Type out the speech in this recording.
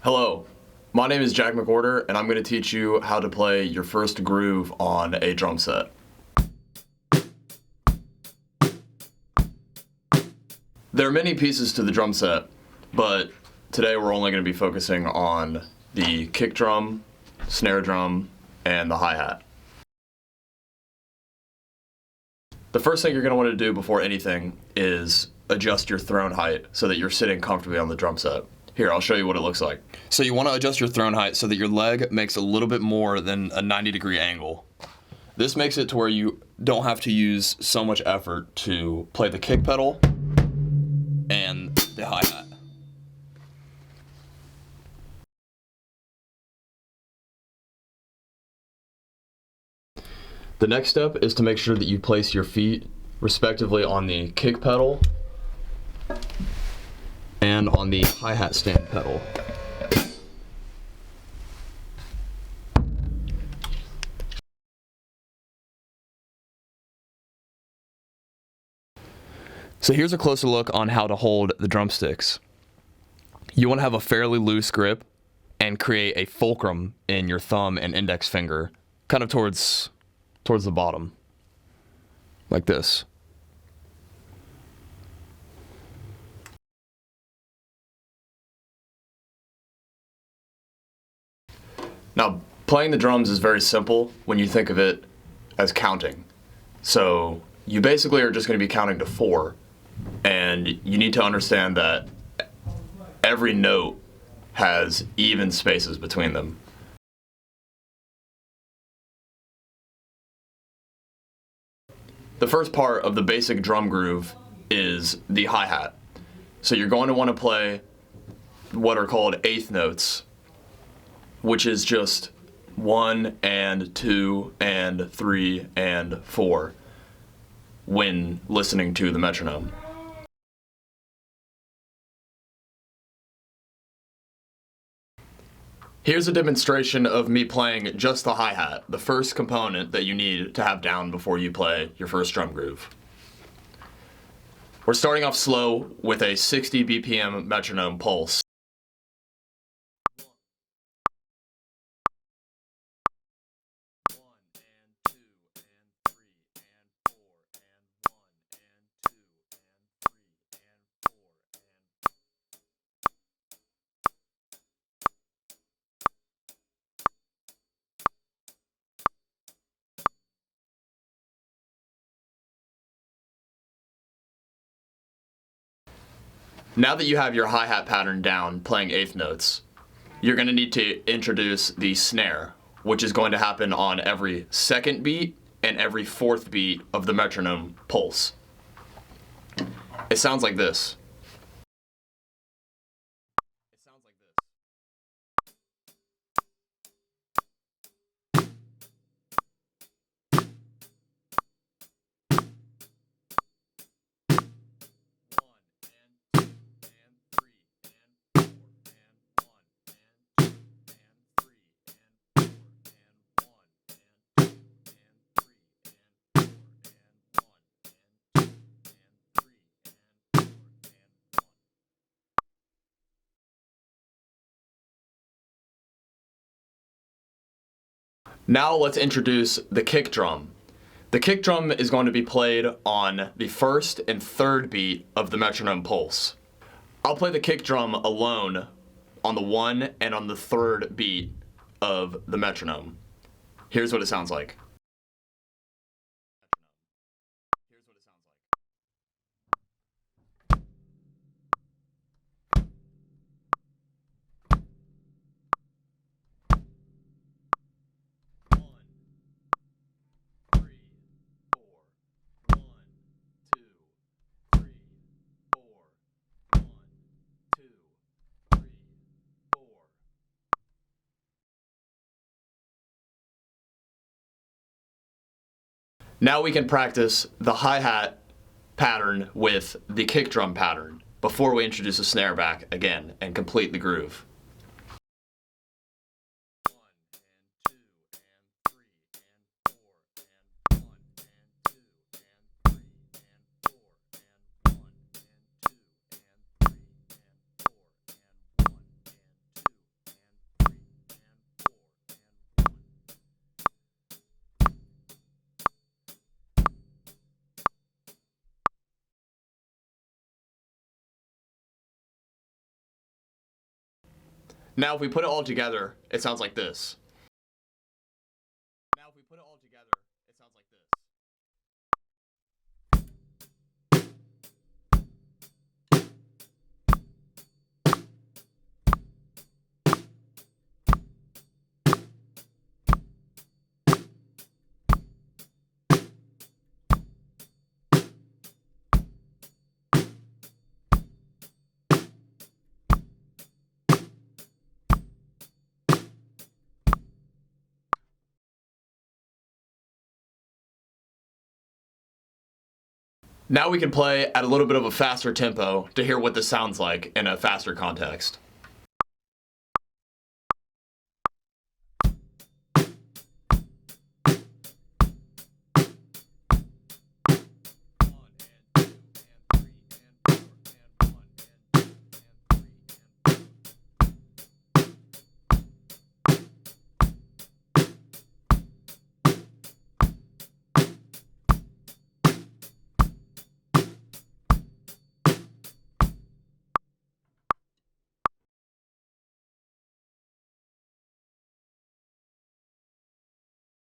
Hello, my name is Jack McWhorter, and I'm going to teach you how to play your first groove on a drum set. There are many pieces to the drum set, but today we're only going to be focusing on the kick drum, snare drum, and the hi-hat. The first thing you're going to want to do before anything is adjust your throne height so that you're sitting comfortably on the drum set. Here, I'll show you what it looks like. So you want to adjust your throne height so that your leg makes a little bit more than a 90-degree angle. This makes it to where you don't have to use so much effort to play the kick pedal and the hi-hat. The next step is to make sure that you place your feet respectively on the kick pedal and on the hi-hat stand pedal. So here's a closer look on how to hold the drumsticks. You want to have a fairly loose grip and create a fulcrum in your thumb and index finger, kind of towards the bottom, like this. Now, playing the drums is very simple when you think of it as counting. So you basically are just going to be counting to 4, and you need to understand that every note has even spaces between them. The first part of the basic drum groove is the hi-hat. So you're going to want to play what are called eighth notes, which is just 1 and 2 and 3 and 4 when listening to the metronome. Here's a demonstration of me playing just the hi-hat, the first component that you need to have down before you play your first drum groove. We're starting off slow with a 60 BPM metronome pulse. Now that you have your hi-hat pattern down playing eighth notes, you're going to need to introduce the snare, which is going to happen on every second beat and every fourth beat of the metronome pulse. It sounds like this. Now let's introduce the kick drum. The kick drum is going to be played on the first and third beat of the metronome pulse. I'll play the kick drum alone on the 1 and on the 3rd beat of the metronome. Here's what it sounds like. Now we can practice the hi-hat pattern with the kick drum pattern before we introduce the snare back again and complete the groove. Now if we put it all together, it sounds like this. Now if we put it all together, it sounds like this. Now we can play at a little bit of a faster tempo to hear what this sounds like in a faster context.